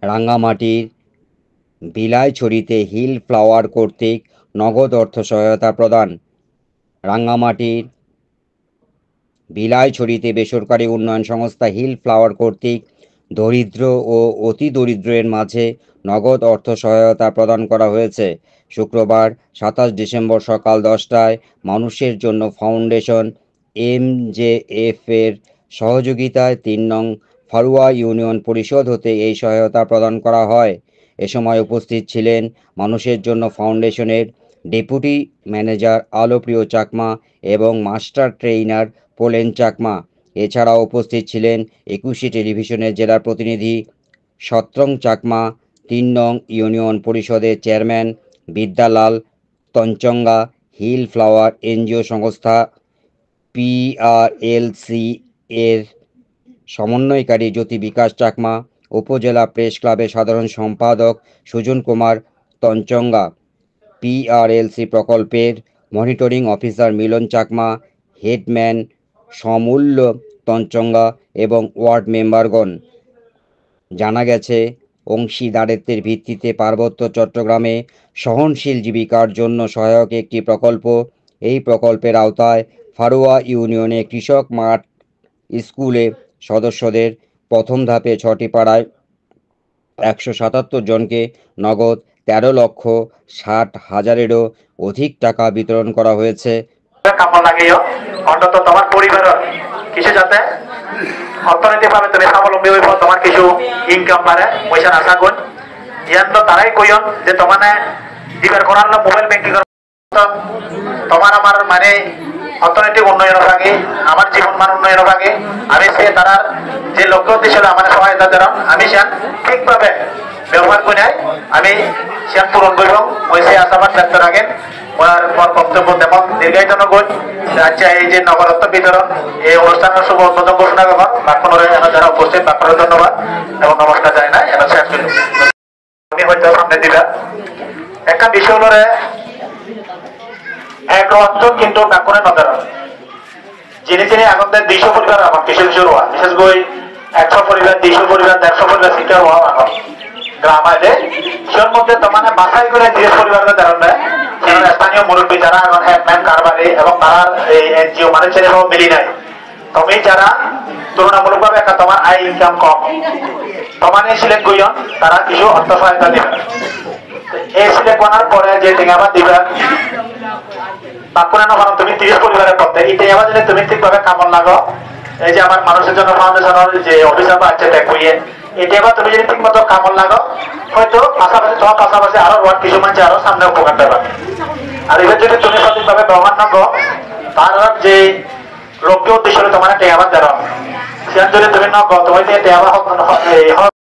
রাঙ্গামাটির বিলাইছড়িতে hill flower কর্তৃক নগদ অর্থ সহায়তা প্রদান। রাঙ্গামাটির বিলাইছড়িতে বেসরকারি উন্নয়ন সংস্থা হিল ফ্লাওয়ার কর্তৃক দরিদ্র ও অতি দরিদ্রের মাঝে নগদ অর্থ সহায়তা প্রদান করা হয়েছে। শুক্রবার ২৭ ডিসেম্বর সকাল ১০টায় মানুষের জন্য ফাউন্ডেশন MJF এর সহযোগিতায় ৩ নং ফারুয়া ইউনিয়ন পরিষদ হতে এই সহায়তা প্রদান করা হয়। এ সময় উপস্থিত ছিলেন মানুষের জন্য ফাউন্ডেশনের ডেপুটি ম্যানেজার আলোপ্রিয় চাকমা এবং মাস্টার ট্রেইনার পোলেন চাকমা। এছাড়াও উপস্থিত ছিলেন ২১শে টেলিভিশনের জেলা প্রতিনিধি সত্রং চাকমা, ৩ নং ইউনিয়ন পরিষদের chairman Biddyalal Tanchangya, Hill Flower NGO সংস্থা PRLC এর সমন্বয়কারী জ্যোতি বিকাশ চাকমা, উপজেলা প্রেস ক্লাবের সাধারণ সম্পাদক সুজন কুমার তঞ্চঙ্গা, PRLC প্রকল্পের মনিটরিং অফিসার মিলন চাকমা, হেডম্যান সমূল্য তঞ্চঙ্গা এবং ওয়ার্ড মেম্বারগণ। জানা গেছে, অংশীদারিত্বের ভিত্তিতে পার্বত্য চট্টগ্রামে সহনশীল জীবিকার জন্য সহায়ক একটি প্রকল্প। এই প্রকল্পের আওতায় ফারুয়া ইউনিয়নে কৃষক মাঠ স্কুলে সদস্যদের প্রথম ধাপে ৬টি পাড়ায় ১৭৭ জনকে নগদ ১৩,৬০,০০০-এরও অধিক টাকা বিতরণ করা হয়েছে। অন্তত তোমার পরিবার কিছু যাতে অর্থনৈতিকভাবে তুমি স্বাবলম্বী হইব, তোমার কিছু ইনকাম বাড়ে, পয়সা আশা গুণ ইয়ান তো তারাই কইন যে তোমার দিবার করার মোবাইল ব্যাংকিং তোমার আমার মানে অর্থনৈতিক উন্নয়নের আগে আমার জীবন মান উন্নয়নের আগে আমি সে তারা যে লক্ষ্য উদ্দেশ্য আমার সহায়তা দেন আমি সেন ঠিকভাবে ব্যবহার করে আমি সেন পূরণ করব ওই সে আশাবাদ ব্যক্ত রাখেন। ওনার বক্তব্য তেমন দীর্ঘায়িত নগর। আচ্ছা, এই যে নবরত্ন বিতরণ এই অনুষ্ঠানের শুভ উদ্বোধন ঘোষণা করবেন বাক্যনরে যারা উপস্থিত বাক্যর ধন্যবাদ এবং নমস্কার জানাই না এরা শেষ করি তুমি হয়তো সামনে দিবা একটা বিষয় হলে এক অর্থ কিন্তু বাক্যরে নজর যিনি যিনি এখন ২০০ পরিবার আমার কিছু কিছু রোয়া বিশেষ করে ১০০ পরিবার ২০০ পরিবার ১৫০ পরিবার শিক্ষা রোয়া এখন গ্রাম আছে সের মধ্যে তোমার বাছাই করে ৩০ পরিবারের ধারণা স্থানীয় মুরব্বী যারা এখন হেডম্যান কারবারি এবং তারা এই এনজিও মানে ছেলে মিলি নাই তুমি যারা তুলনামূলকভাবে একটা তোমার আয় ইনকাম কম তোমার সিলেক্ট করিও তারা কিছু অর্থ সহায়তা দিবে। এই সিলেক্ট করার পরে যে টেঙাবাদ দিবে তুমি ৩০ পরিবারের পথে এই টেঙাবাদ যদি তুমি ঠিকভাবে কামন লাগো এই যে আমার মানুষের জন্য ফাউন্ডেশনের যে অফিসার আছে দেখ বইয়ে এই টেঙাবাদ তুমি যদি ঠিক মতো কামন লাগো হয়তো পাশাপাশি তোমার পাশাপাশি আরো কিছু মানুষ আরো সামনে উপকার দেবে। আর এবার যদি তুমি সঠিকভাবে ব্যবহার না করো তার যে লক্ষ্য উদ্দেশ্য তোমার টেঙাবাদ দেওয়া সে যদি তুমি না করো তুমি টেঙাবাদ